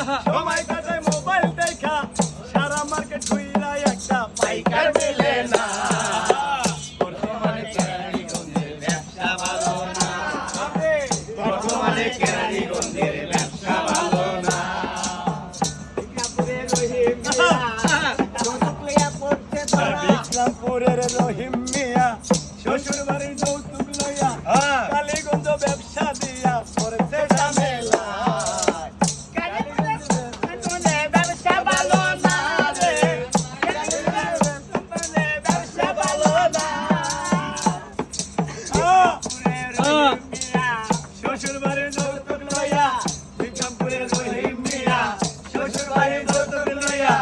সময় কাটায় মোবাইল দেখা সারা মার্কেট ঘুইরা একটা পাইকার মেলে না বর্তমানে কেরানীগঞ্জের ব্যবসা ভালো না। বর্তমানে কেরানীগঞ্জের ব্যবসা ভালো না। বিক্রমপুরের রহিম মিয়া শ্বশুর বাড়ির যৌতুক লইয়া কালীগঞ্জ ব্যবসা দিয়া পড়েছে ঝামেলা ব্যবসা ভালো না রে, ব্যবসা ভালো না। শ্বশুর বাড়ির যৌতুক লইয়া বিক্রমপুরের রহিম মিয়া শ্বশুর বাড়ির যৌতুক লইয়া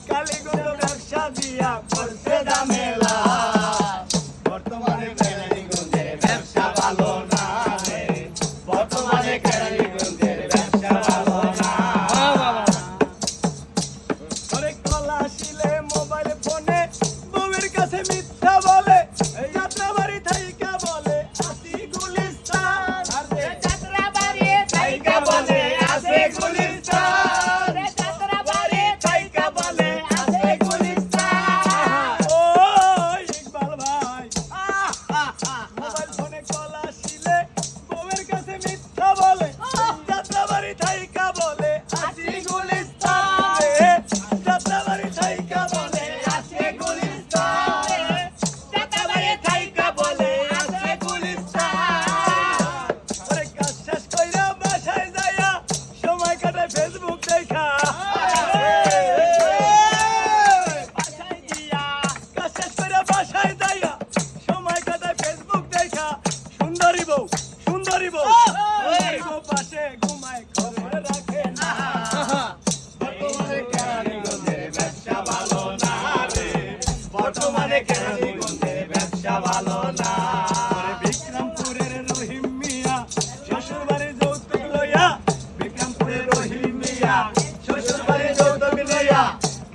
কালীগঞ্জ ব্যবসা দিয়া পড়েছে ঝামেলা বর্তমানে কেরানীগঞ্জের ব্যবসা ভালো না রে, বর্তমানে কেরানীগঞ্জের ব্যবসা ভালো না। অনেক কলা শিলে মোবাইল ফোনে বউয়ের কাছে মিথ্যা বলে যাত্রাবাড়ি থাইকা বলে আসি গুলিস্তান যাত্রাবাড়ি থাইকা বলে আছে গুলিস্তান, যাত্রাবাড়ি থাইকা বলে আছে গুলিস্তান। ও ইকবাল ভাই মোবাইল ফোনে কলা শিলে বউয়ের কাছে মিথ্যা বলে যাত্রাবাড়ি থাইকা বলে আসি গুলিস্তান যাত্রাবাড়ি থাইকা বলে আছে গুলিস্তান, যাত্রাবাড়ি থাইকা বলে আছে গুলিস্তান। আরে কাজ শেষ কইরা বাসায় যাইয়া সময় কাটায় ফেসবুক দেখা বাসায় দিয়া কাজ শেষ কইরা বাসায় যাইয়া সময় কাটায় ফেসবুক দেখা সুন্দরী বউ পাশে ঘুমায় খবর রাখে না বর্তমানে কেরানীগঞ্জের ব্যবসা ভালো না রে, বর্তমানে কেরানীগঞ্জের ব্যবসা ভালো না। বিক্রমপুরের রহিম মিয়া শ্বশুর বাড়ির যৌতুক লইয়া বিক্রমপুরের রহিম মিয়া শ্বশুর বাড়ির যৌতুক লইয়া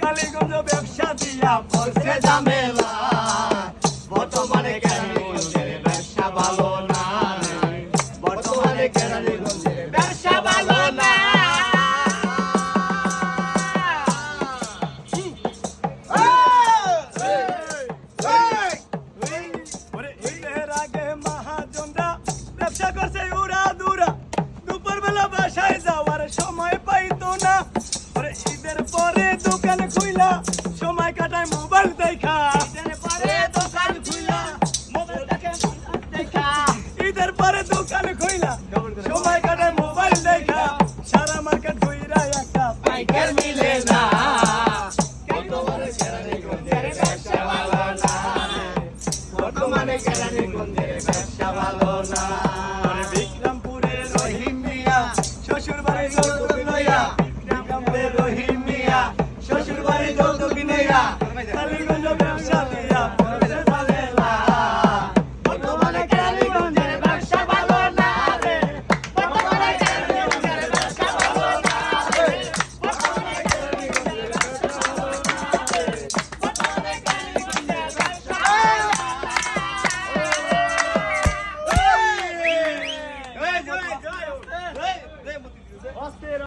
কালীগঞ্জ ব্যবসা দিয়া পড়ছে ঝামেলা বর্তমানে কেরানীগঞ্জের ব্যবসা ভালো না রে, বর্তমানে কেরানীগঞ্জের ব্যবসা ভালো না। ওরে ঈদের আগে মহাজনরা ব্যবসা করছে উড়া দুরা দুপুর বেলা বাসায় যাওয়ার সময় পাইতো না ওরে ঈদের পরে দোকান খুইলা সময় কাটায় মোবাইল দেখা ঈদের পরে দোকান খুইলা মোবাইল দেখা, ঈদের পরে দোকান খুইলা সময় কাটায় মোবাইল দেখা সারা মার্কেট ঘুইরা একটা পাইকার মিলে না। বর্তমানে কেরানীগঞ্জের ব্যবসা ভালো না রে, বর্তমানে কেরানীগঞ্জের ব্যবসা ভালো না। ওরে বিক্রমপুরের রহিম মিয়া শ্বশুর বাড়ির যৌতুক লইয়া বিক্রমপুরের রহিম মিয়া শ্বশুর বাড়ির যৌতুক লইয়া কালীগঞ্জ ব্যবসা দিয়া পড়েছে ঝামেলা বর্তমানে কেরানীগঞ্জের ব্যবসা ভালো না রে, বর্তমানে কেরানীগঞ্জের ব্যবসা ভালো না রে, বর্তমানে কেরানীগঞ্জের ব্যবসা ভালো না রে, বর্তমানে কেরানীগঞ্জের ব্যবসা ভালো না।